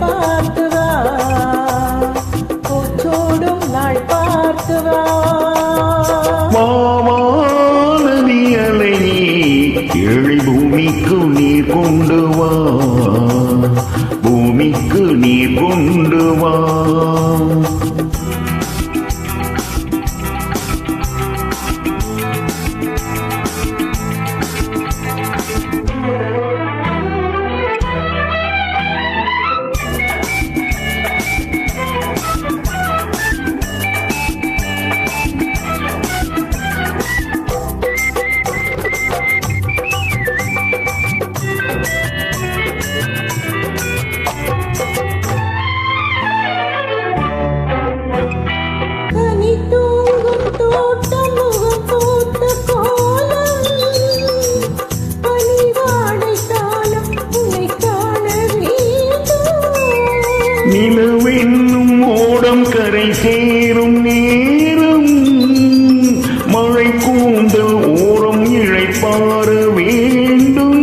பார்த்து வா, பூச்சூடும் நாள் பார்த்து வா. நதி அலை ஏழை பூமிக்கு நீர் கொண்டு வா, பூமிக்கு நீர் கொண்டு வா. நிலவென்னும் ஓடம் கரை சேரும் நேரம், மழை கூந்தல் ஓரம் இழைப்பார வேண்டும்.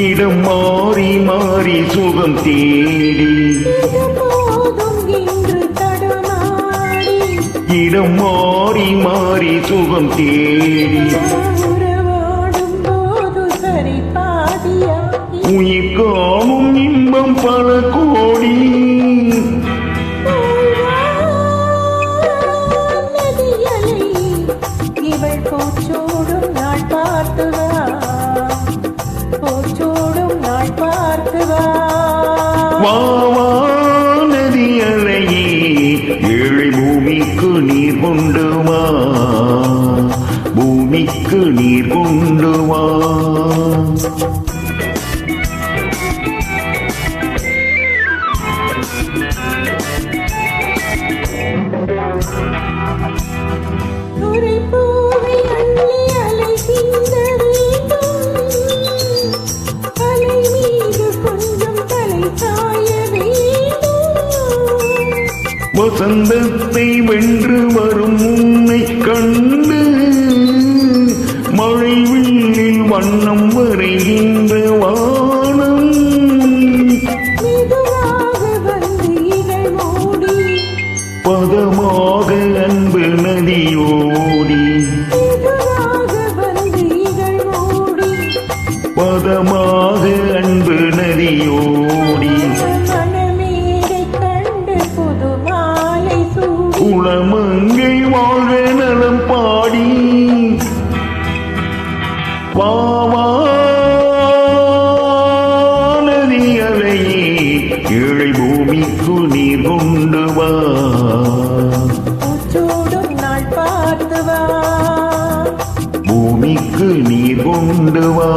இடம் மாறி மாறி சுகம் தேடி, இடம் மாறி மாறி சுகம் தேடி, உயிர் காணும் இன்பம் பல கோடி. இவள் பூச்சூடும் நாள் பார்த்து வா, பூச்சூடும் நாள் பார்த்து வா. வா நதி அலையே ஏழை பூமிக்கு நீர் கொண்டு வா, பூமிக்கு நீர் கொண்டு வா. வசந்தத்தை வென்று வரும் உன்னை கண்டு, மழை வெள்ளில் வண்ணம் வரைகின்ற வானம். பதமாக அன்பு நதியோடி, பதமாக அன்பு நதியோடி, குளமங்கை வாழ நலம் பாடி. நதி அலையே ஏழை பூமிக்கு நீர் கொண்டு வா, பூச்சூடும் நாள் பார்த்து வா, பூமிக்கு நீர் கொண்டு வா.